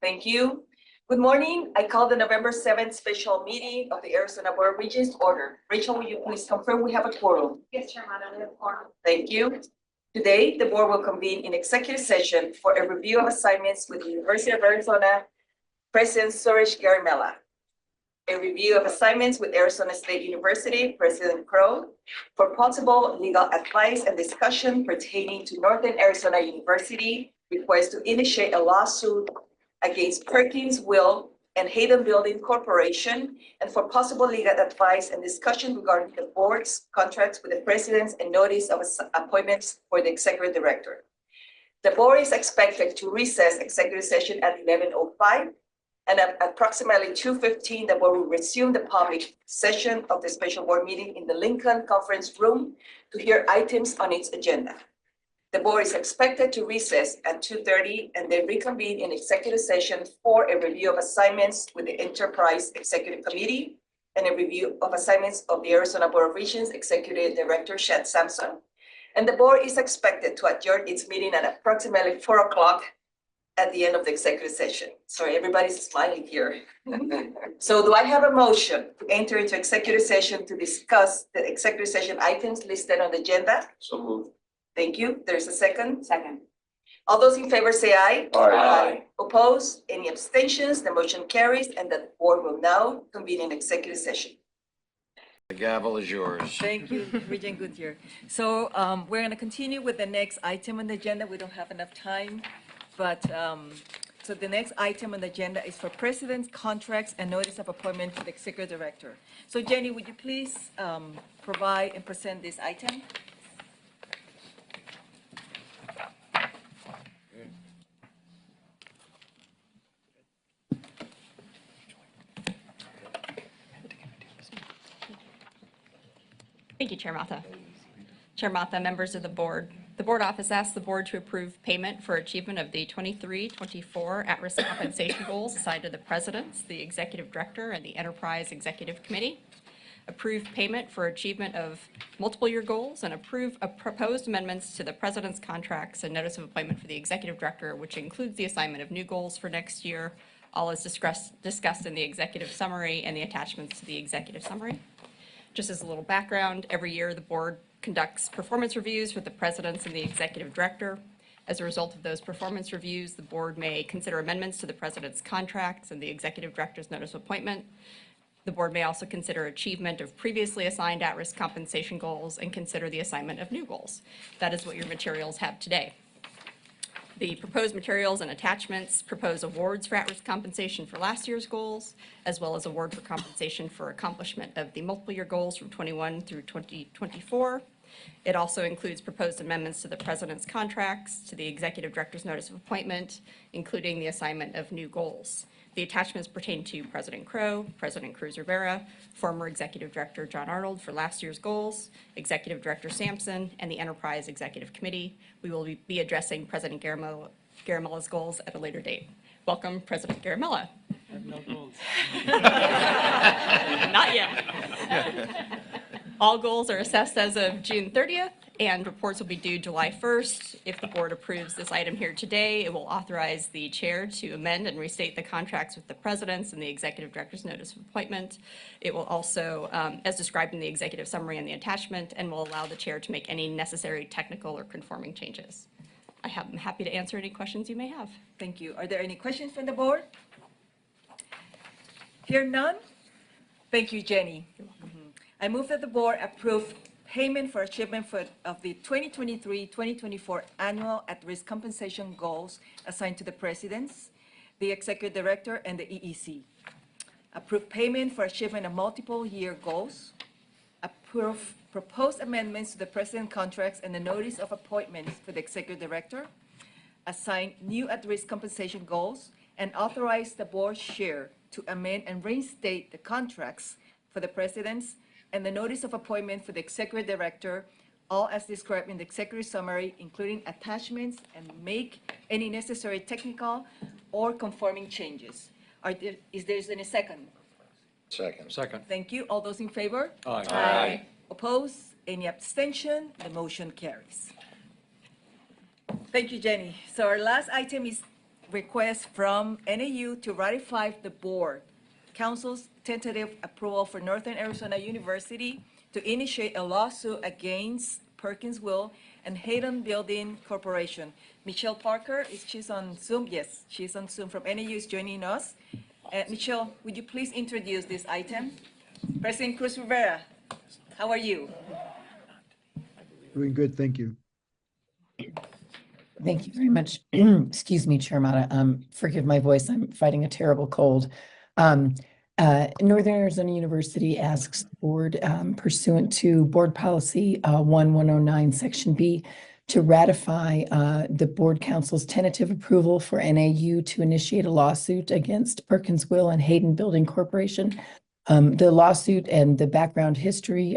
Thank you. Good morning. I call the November 7th special meeting of the Arizona Board of Regents order. Rachel, will you please confirm we have a quorum? Yes, Chairman, we have quorum. Thank you. Today, the board will convene in executive session for a review of assignments with the University of Arizona President Suresh Garimella, a review of assignments with Arizona State University President Crow for possible legal advice and discussion pertaining to Northern Arizona University request to initiate a lawsuit against Perkins Will and Hayden Building Corporation, and for possible legal advice and discussion regarding the board's contracts with the presidents and notice of appointments for the executive director. The board is expected to recess executive session at 11:05, and at approximately 2:15, the board will resume the public session of the special board meeting in the Lincoln Conference Room to hear items on its agenda. The board is expected to recess at 2:30 and then reconvene in executive session for a review of assignments with the Enterprise Executive Committee and a review of assignments of the Arizona Board of Regents Executive Director Shad Sampson. And the board is expected to adjourn its meeting at approximately 4 o'clock at the end of the executive session. Sorry, everybody's smiling here. So do I have a motion to enter into executive session to discuss the executive session items listed on the agenda? So moved. Thank you. There's a second. Second. All those in favor say aye. Aye. Opposed? Any abstentions? The motion carries and the board will now convene in executive session. The gavel is yours. Thank you, Regent Goodyear. So we're going to continue with the next item on the agenda. We don't have enough time, but so the next item on the agenda is for president's contracts and notice of appointment to the executive director. So Jenny, would you please provide and present this item? Thank you, Chair Mata. Chair Mata, members of the board. The board office asks the board to approve payment for achievement of the 23-24 at-risk compensation goals assigned to the presidents, the executive director, and the enterprise executive committee. Approve payment for achievement of multiple year goals and approve proposed amendments to the president's contracts and notice of appointment for the executive director, which includes the assignment of new goals for next year, all as discussed in the executive summary and the attachments to the executive summary. Just as a little background, every year the board conducts performance reviews with the presidents and the executive director. As a result of those performance reviews, the board may consider amendments to the president's contracts and the executive director's notice of appointment. The board may also consider achievement of previously assigned at-risk compensation goals and consider the assignment of new goals. That is what your materials have today. The proposed materials and attachments propose awards for at-risk compensation for last year's goals, as well as award for compensation for accomplishment of the multiple year goals from 21 through 2024. It also includes proposed amendments to the president's contracts, to the executive director's notice of appointment, including the assignment of new goals. The attachments pertain to President Crow, President Cruz Rivera, former Executive Director John Arnold for last year's goals, Executive Director Sampson, and the Enterprise Executive Committee. We will be addressing President Garimella's goals at a later date. Welcome, President Garimella. I have no goals. Not yet. All goals are assessed as of June 30th, and reports will be due July 1st. If the board approves this item here today, it will authorize the chair to amend and restate the contracts with the presidents and the executive director's notice of appointment. It will also, as described in the executive summary and the attachment, and will allow the chair to make any necessary technical or conforming changes. I am happy to answer any questions you may have. Thank you. Are there any questions from the board? Hear none? Thank you, Jenny. I move that the board approve payment for achievement of the 2023-2024 annual at-risk compensation goals assigned to the presidents, the executive director, and the EEC. Approve payment for achievement of multiple year goals. Approve proposed amendments to the president contracts and the notice of appointments for the executive director. Assign new at-risk compensation goals and authorize the board chair to amend and reinstate the contracts for the presidents and the notice of appointment for the executive director, all as described in the executive summary, including attachments, and make any necessary technical or conforming changes. Is there any second? Second. Thank you. All those in favor? Aye. Aye. Opposed? Any abstention? The motion carries. Thank you, Jenny. So our last item is request from NAU to ratify the board council's tentative approval for Northern Arizona University to initiate a lawsuit against Perkinsville and Hayden Building Corporation. Michelle Parker, she's on Zoom? Yes, she's on Zoom from NAU is joining us. Michelle, would you please introduce this item? President Cruz Rivera, how are you? Doing good, thank you. Thank you very much. Excuse me, Chair Mata. Forgive my voice. I'm fighting a terrible cold. Northern Arizona University asks the board pursuant to Board Policy 1109, Section B, to ratify the Board Council's tentative approval for NAU to initiate a lawsuit against Perkinsville and Hayden Building Corporation. The lawsuit and the background history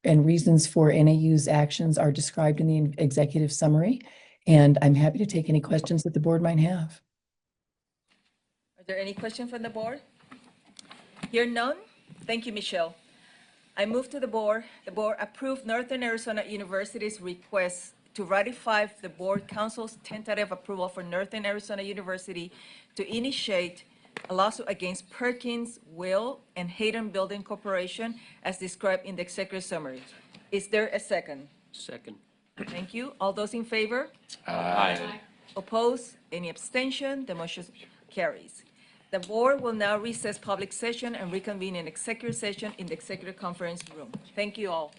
and reasons for NAU's actions are described in the executive summary, and I'm happy to take any questions that the board might have. Are there any questions from the board? Hear none? Thank you, Michelle. I move to the board approve Northern Arizona University's request to ratify the board council's tentative approval for Northern Arizona University to initiate a lawsuit against Perkinsville and Hayden Building Corporation as described in the executive summary. Is there a second? Second. Thank you. All those in favor? Aye. Opposed? Any abstention? The motion carries. The board will now recess public session and reconvene in executive session in the executive conference room. Thank you all.